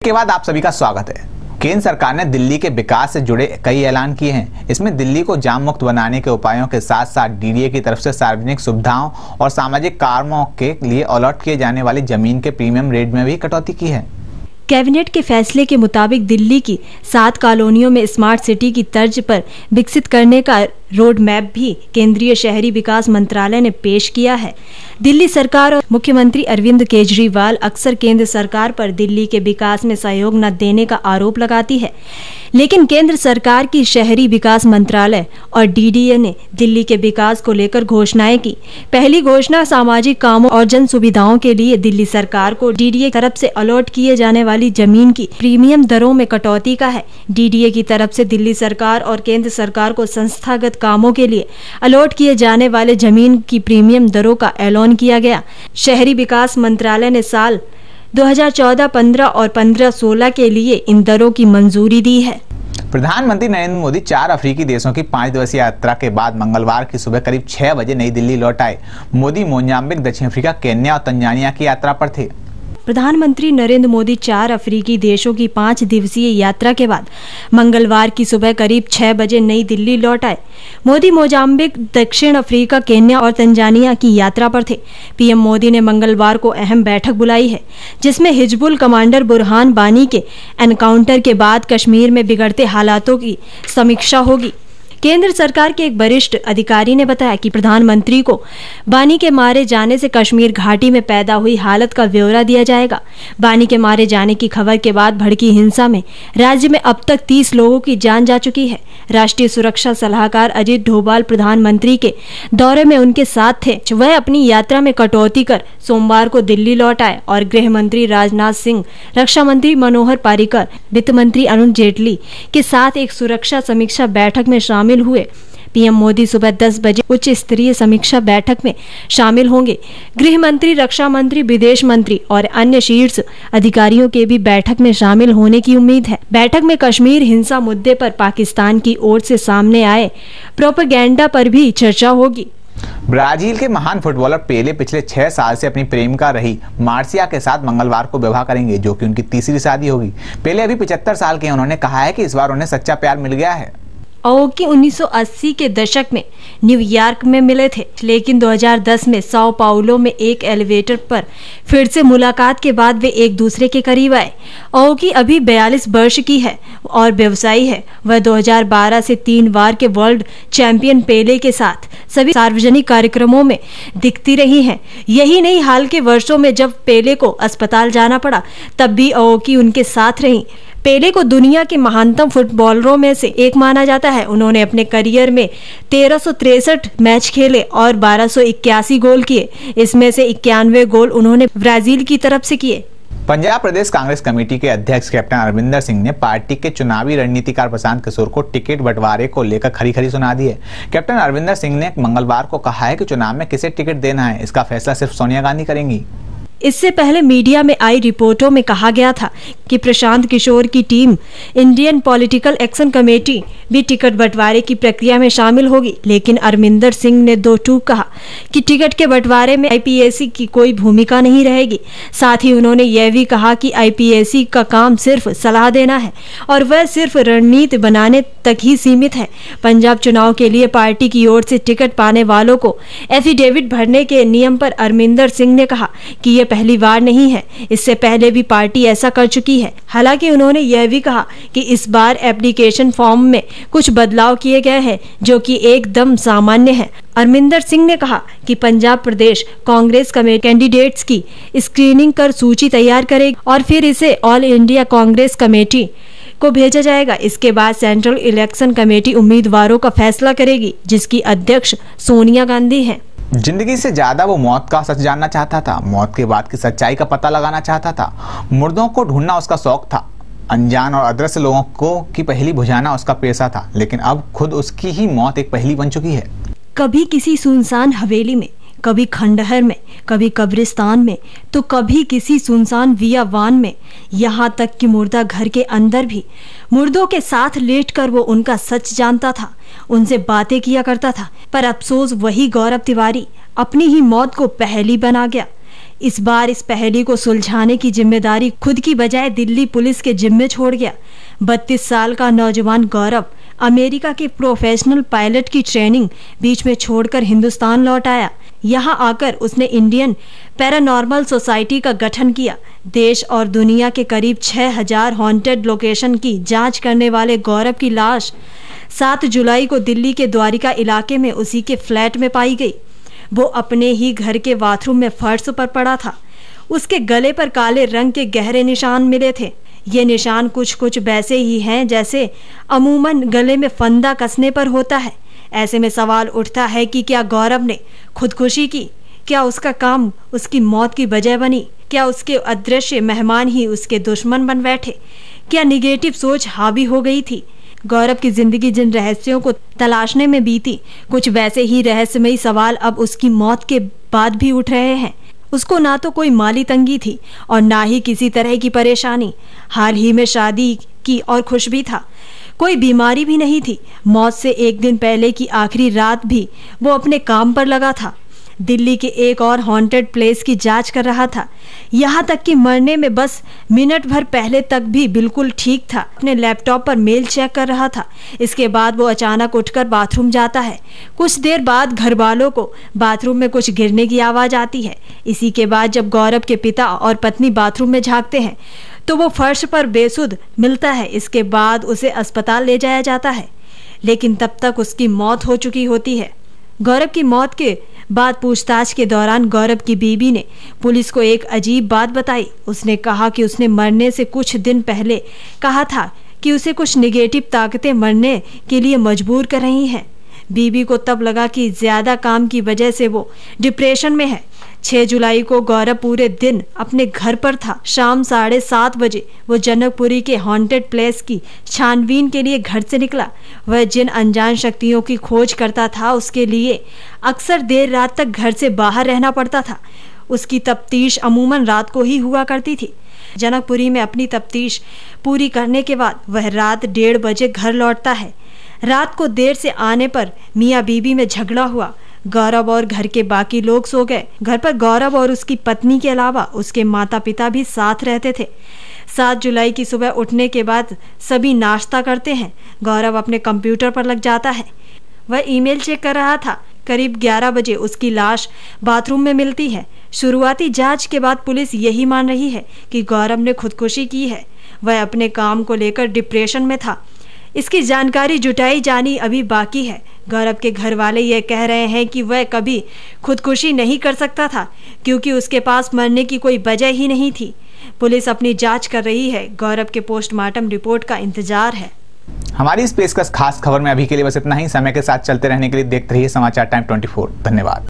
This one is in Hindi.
के बाद आप सभी का स्वागत है। केंद्र सरकार ने दिल्ली के विकास से जुड़े कई ऐलान किए हैं। इसमें दिल्ली को जाम मुक्त बनाने के उपायों के साथ साथ डीडीए की तरफ से सार्वजनिक सुविधाओं और सामाजिक कामों के लिए अलॉट किए जाने वाली जमीन के प्रीमियम रेट में भी कटौती की है। कैबिनेट के फैसले के मुताबिक दिल्ली की 7 कॉलोनियों में स्मार्ट सिटी की तर्ज पर विकसित करने का रोड मैप भी केंद्रीय शहरी विकास मंत्रालय ने पेश किया है। दिल्ली सरकार और मुख्यमंत्री अरविंद केजरीवाल अक्सर केंद्र सरकार पर दिल्ली के विकास में सहयोग न देने का आरोप लगाती है, लेकिन केंद्र सरकार की शहरी विकास मंत्रालय और डीडीए ने दिल्ली के विकास को लेकर घोषणाएं की। पहली घोषणा सामाजिक कामों और जन सुविधाओं के लिए दिल्ली सरकार को डीडीए तरफ से अलॉट किए जाने वाली जमीन की प्रीमियम दरों में कटौती का है। डीडीए की तरफ से दिल्ली सरकार और केंद्र सरकार को संस्थागत कामों के लिए अलॉट किए जाने वाले जमीन की प्रीमियम दरों का ऐलान किया गया। शहरी विकास मंत्रालय ने साल 2014-15 और 15-16 के लिए इन दरों की मंजूरी दी है। प्रधानमंत्री नरेंद्र मोदी 4 अफ्रीकी देशों की 5 दिवसीय यात्रा के बाद मंगलवार की सुबह करीब 6 बजे नई दिल्ली लौट आए। मोदी मोजाम्बिक, दक्षिण अफ्रीका, केन्या और तंजानिया की यात्रा पर थे। प्रधानमंत्री नरेंद्र मोदी 4 अफ्रीकी देशों की 5 दिवसीय यात्रा के बाद मंगलवार की सुबह करीब 6 बजे नई दिल्ली लौट आए। मोदी मोजाम्बिक, दक्षिण अफ्रीका, केन्या और तंजानिया की यात्रा पर थे। पीएम मोदी ने मंगलवार को अहम बैठक बुलाई है, जिसमें हिजबुल कमांडर बुरहान वानी के एनकाउंटर के बाद कश्मीर में बिगड़ते हालातों की समीक्षा होगी। केंद्र सरकार के एक वरिष्ठ अधिकारी ने बताया कि प्रधानमंत्री को बानी के मारे जाने से कश्मीर घाटी में पैदा हुई हालत का ब्यौरा दिया जाएगा। बानी के मारे जाने की खबर के बाद भड़की हिंसा में राज्य में अब तक 30 लोगों की जान जा चुकी है। राष्ट्रीय सुरक्षा सलाहकार अजीत डोभाल प्रधानमंत्री के दौरे में उनके साथ थे। वह अपनी यात्रा में कटौती कर सोमवार को दिल्ली लौट आए और गृह मंत्री राजनाथ सिंह, रक्षा मंत्री मनोहर पर्रिकर, वित्त मंत्री अरुण जेटली के साथ एक सुरक्षा समीक्षा बैठक में शामिल हुए। पीएम मोदी सुबह 10 बजे उच्च स्तरीय समीक्षा बैठक में शामिल होंगे। गृह मंत्री, रक्षा मंत्री, विदेश मंत्री और अन्य शीर्ष अधिकारियों के भी बैठक में शामिल होने की उम्मीद है। बैठक में कश्मीर हिंसा मुद्दे पर पाकिस्तान की ओर से सामने आए प्रोपेगेंडा पर भी चर्चा होगी। ब्राजील के महान फुटबॉलर पेले पिछले 6 साल से अपनी प्रेमिका रही मार्सिया के साथ मंगलवार को विवाह करेंगे, जो कि उनकी तीसरी शादी होगी। पेले अभी 75 साल के हैं। उन्होंने कहा है कि इस बार उन्हें सच्चा प्यार मिल गया है। ओकी 1980 के दशक में न्यूयॉर्क में मिले थे, लेकिन 2010 में साओ पाउलो में एक एलिवेटर पर फिर से मुलाकात के बाद वे एक दूसरे के करीब आए। ओकी अभी 42 वर्ष की है और व्यवसायी है। वह 2012 से 3 बार के वर्ल्ड चैंपियन पेले के साथ सभी सार्वजनिक कार्यक्रमों में दिखती रही हैं। यही नहीं, हाल के वर्षों में जब पेले को अस्पताल जाना पड़ा, तब भी ओकी उनके साथ रही। पेले को दुनिया के महानतम फुटबॉलरों में से एक माना जाता है। उन्होंने अपने करियर में 1363 मैच खेले और 1281 गोल किए। इसमें से 91 गोल उन्होंने ब्राजील की तरफ से किए। पंजाब प्रदेश कांग्रेस कमेटी के अध्यक्ष कैप्टन अरविंदर सिंह ने पार्टी के चुनावी रणनीतिकार प्रशांत किशोर को टिकट बंटवारे को लेकर खरी सुना दी है। कैप्टन अरविंदर सिंह ने मंगलवार को कहा है कि चुनाव में किसे टिकट देना है, इसका फैसला सिर्फ सोनिया गांधी करेंगी। इससे पहले मीडिया में आई रिपोर्टों में कहा गया था कि प्रशांत किशोर की team Indian political action committee भी टिकट बंटवारे की प्रक्रिया में शामिल होगी, लेकिन अरविंदर सिंह ने दो टूक कहा कि टिकट के बंटवारे में आईपीएसी की कोई भूमिका नहीं रहेगी। साथ ही उन्होंने यह भी कहा कि आईपीएसी का काम सिर्फ सलाह देना है और वह सिर्फ रणनीति बनाने तक ही सीमित है। पंजाब चुनाव के लिए पार्टी की ओर से टिकट पाने वालों को एफिडेविट भरने के नियम पर अरविंदर सिंह ने कहा कि यह पहली बार नहीं है, इससे पहले भी पार्टी ऐसा कर चुकी है। हालांकि उन्होंने यह भी कहा कि इस बार एप्लीकेशन फॉर्म में कुछ बदलाव किए गए हैं, जो कि एकदम सामान्य है। अरविंदर सिंह ने कहा कि पंजाब प्रदेश कांग्रेस कमेटी कैंडिडेट्स की स्क्रीनिंग कर सूची तैयार करेगी और फिर इसे ऑल इंडिया कांग्रेस कमेटी को भेजा जाएगा। इसके बाद सेंट्रल इलेक्शन कमेटी उम्मीदवारों का फैसला करेगी, जिसकी अध्यक्ष सोनिया गांधी हैं। जिंदगी से ज्यादा वो मौत का सच जानना चाहता था। मौत के बाद की सच्चाई का पता लगाना चाहता था। मुर्दों को ढूंढना उसका शौक था। अनजान और अदृश्य लोगों को की पहेली बुझाना उसका पेशा था, लेकिन अब खुद उसकी ही मौत एक पहेली बन चुकी है। कभी किसी सुनसान हवेली में, कभी खंडहर में, कभी कब्रिस्तान में, तो कभी किसी सुनसान बियावान में, यहाँ तक कि मुर्दा घर के अंदर भी मुर्दों के साथ लेटकर वो उनका सच जानता था, उनसे बातें किया करता था। पर अफसोस वही गौरव तिवारी अपनी ही मौत को पहेली बना गया। इस बार इस पहेली को सुलझाने की जिम्मेदारी खुद की बजाय दिल्ली पुलिस के जिम्मे छोड़ गया। 32 साल का नौजवान गौरव अमेरिका के प्रोफेशनल पायलट की ट्रेनिंग बीच में छोड़कर हिंदुस्तान लौट आया। यहाँ आकर उसने इंडियन पैरानॉर्मल सोसाइटी का गठन किया। देश और दुनिया के करीब 6000 हॉन्टेड लोकेशन की जांच करने वाले गौरव की लाश 7 जुलाई को दिल्ली के द्वारिका इलाके में उसी के फ्लैट में पाई गई। वो अपने ही घर के बाथरूम में फर्श पर पड़ा था। उसके गले पर काले रंग के गहरे निशान मिले थे। ये निशान कुछ वैसे ही हैं जैसे अमूमन गले में फंदा कसने पर होता है। ऐसे में सवाल उठता है कि क्या गौरव ने खुदकुशी की? क्या उसका काम उसकी मौत की वजह बनी? क्या उसके अदृश्य मेहमान ही उसके दुश्मन बन बैठे? क्या निगेटिव सोच हावी हो गई थी? गौरव की जिंदगी जिन रहस्यों को तलाशने में बीती, कुछ वैसे ही रहस्यमयी सवाल अब उसकी मौत के बाद भी उठ रहे हैं। उसको ना तो कोई माली तंगी थी और ना ही किसी तरह की परेशानी। हाल ही में शादी की और खुश भी था। कोई बीमारी भी नहीं थी। मौत से एक दिन पहले की आखिरी रात भी वो अपने काम पर लगा था। दिल्ली के एक और हॉन्टेड प्लेस की जांच कर रहा था। यहाँ तक कि मरने में बस मिनट भर पहले तक भी बिल्कुल ठीक था। अपने लैपटॉप पर मेल चेक कर रहा था। इसके बाद वो अचानक उठकर बाथरूम जाता है। कुछ देर बाद घर वालों को बाथरूम में कुछ गिरने की आवाज आती है। इसी के बाद जब गौरव के पिता और पत्नी बाथरूम में झांकते हैं तो वो फर्श पर बेसुध मिलता है। इसके बाद उसे अस्पताल ले जाया जाता है, लेकिन तब तक उसकी मौत हो चुकी होती है। गौरव की मौत के बाद पूछताछ के दौरान गौरव की बीवी ने पुलिस को एक अजीब बात बताई। उसने कहा कि उसने मरने से कुछ दिन पहले कहा था कि उसे कुछ नेगेटिव ताकतें मरने के लिए मजबूर कर रही हैं। बीवी को तब लगा कि ज्यादा काम की वजह से वो डिप्रेशन में है। 6 जुलाई को गौरव पूरे दिन अपने घर पर था। शाम 7:30 बजे वो जनकपुरी के हॉन्टेड प्लेस की छानबीन के लिए घर से निकला। वह जिन अनजान शक्तियों की खोज करता था उसके लिए अक्सर देर रात तक घर से बाहर रहना पड़ता था। उसकी तफ्तीश अमूमन रात को ही हुआ करती थी। जनकपुरी में अपनी तफ्तीश पूरी करने के बाद वह रात 1:30 बजे घर लौटता है। रात को देर से आने पर मियाँ बीबी में झगड़ा हुआ। गौरव और घर के बाकी लोग सो गए। घर पर गौरव और उसकी पत्नी के अलावा उसके माता पिता भी साथ रहते थे। 7 जुलाई की सुबह उठने के बाद सभी नाश्ता करते हैं। गौरव अपने कंप्यूटर पर लग जाता है। वह ईमेल चेक कर रहा था। करीब 11 बजे उसकी लाश बाथरूम में मिलती है। शुरुआती जांच के बाद पुलिस यही मान रही है कि गौरव ने खुदकुशी की है। वह अपने काम को लेकर डिप्रेशन में था। इसकी जानकारी जुटाई जानी अभी बाकी है। गौरव के घर वाले यह कह रहे हैं कि वह कभी खुदकुशी नहीं कर सकता था क्योंकि उसके पास मरने की कोई वजह ही नहीं थी। पुलिस अपनी जांच कर रही है। गौरव के पोस्टमार्टम रिपोर्ट का इंतजार है। हमारी इस पेशकश खास खबर में अभी के लिए बस इतना ही। समय के साथ चलते रहने के लिए देखते रहिए समाचार टाइम 24। धन्यवाद।